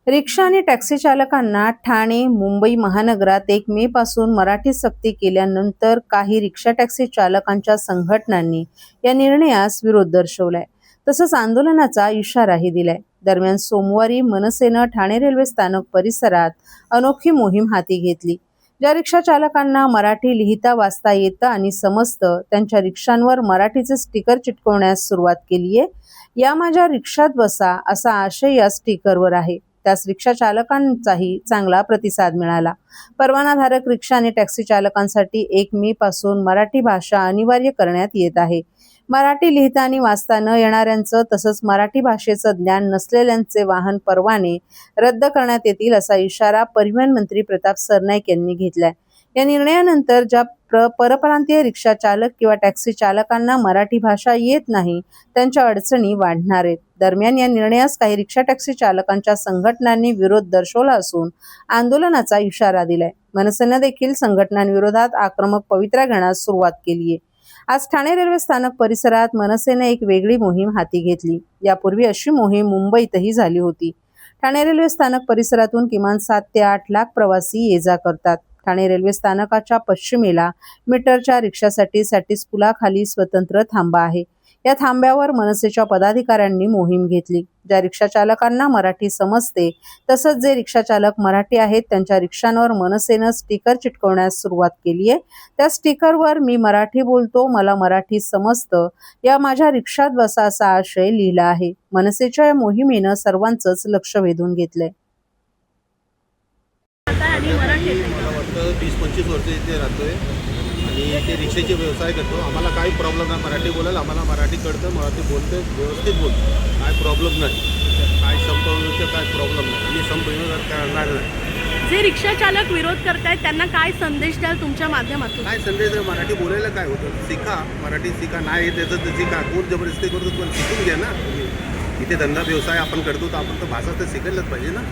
रिक्षा आणि टॅक्सी चालकांना ठाणे, मुंबई महानगरात 1 मे पासून मराठी सक्ती केल्यानंतर काही रिक्षा टॅक्सी चालकांच्या संघटनांनी या निर्णयास विरोध दर्शवलाय. तसंच आंदोलनाचा इशाराही दिलाय. दरम्यान सोमवारी मनसेनं ठाणे रेल्वे स्थानक परिसरात अनोखी मोहीम हाती घेतली. ज्या रिक्षा चालकांना मराठी लिहिता वाचता येतं आणि समजतं त्यांच्या रिक्षांवर मराठीचे स्टिकर चिटकवण्यास सुरुवात केली आहे. या माझ्या रिक्षात बसा असा आशय या स्टिकरवर आहे. त्यास रिक्षा चालकांचाही चांगला प्रतिसाद मिळाला. परवानाधारक रिक्षा आणि टॅक्सी चालकांसाठी 1 मे पासून मराठी भाषा अनिवार्य करण्यात येत आहे. मराठी लिहिता आणि वाचता न येणाऱ्यांचं तसंच मराठी भाषेचं ज्ञान नसलेल्यांचे वाहन परवाने रद्द करण्यात येतील असा इशारा परिवहन मंत्री प्रताप सरनाईक यांनी घेतलाय. या निर्णयानंतर ज्या परप्रांतीय रिक्षा चालक किंवा टॅक्सी चालकांना मराठी भाषा येत नाही त्यांच्या अडचणी वाढणार आहेत. दरम्यान या निर्णयास काही रिक्षा टॅक्सी चालकांच्या संघटनांनी विरोध दर्शवला असून आंदोलनाचा इशारा दिलाय. मनसेनं देखील संघटनांविरोधात आक्रमक पवित्रा घेण्यास सुरुवात केली आहे. आज ठाणे रेल्वे स्थानक परिसरात मनसेने एक वेगळी मोहीम हाती घेतली. यापूर्वी अशी मोहीम मुंबईतही झाली होती. ठाणे रेल्वे स्थानक परिसरातून किमान 7 ते 8 लाख प्रवासी ये-जा करतात. ठाणे रेल्वे स्थानकाच्या पश्चिमेला मीटरच्या रिक्षासाठी सॅटिस पुलाखाली स्वतंत्र थांबा आहे. या थांब्यावर मनसेच्या पदाधिकाऱ्यांनी मोहीम घेतली. ज्या रिक्षा चालकांना मराठी समजते तसंच जे रिक्षा चालक मराठी आहेत त्यांच्या रिक्षांवर मनसेनं स्टिकर चिटकवण्यास सुरुवात केली आहे. त्या स्टिकरवर मी मराठी बोलतो, मला मराठी समजतं, या माझ्या रिक्षात बसा असा आशय लिहिला आहे. मनसेच्या या मोहिमेनं सर्वांचंच लक्ष वेधून घेतलंय. मला वाटतं 20-25 वर्ष इथे राहतोय आणि ते रिक्षाचे व्यवसाय करतो. आम्हाला काही प्रॉब्लेम नाही, मराठी बोलायला आम्हाला मराठी कळतं, मराठी बोलते, व्यवस्थित बोलतो, काय प्रॉब्लेम नाही. काय संपवण्याचं काय प्रॉब्लेम नाही, आम्ही संपवण्याचं करणार नाही. जे रिक्षा चालक विरोध करतायत त्यांना काय संदेश द्याल तुमच्या माध्यमातून? काय संदेश आहे, मराठी बोलायला काय होतं, शिका, मराठी शिका. नाही त्याचं तर शिका, कोण जबरदस्ती करतो पण शिकून घ्या ना तुम्ही. इथे धंदा व्यवसाय आपण करतो तर आपण तर भाषा तर शिकायलाच पाहिजे ना.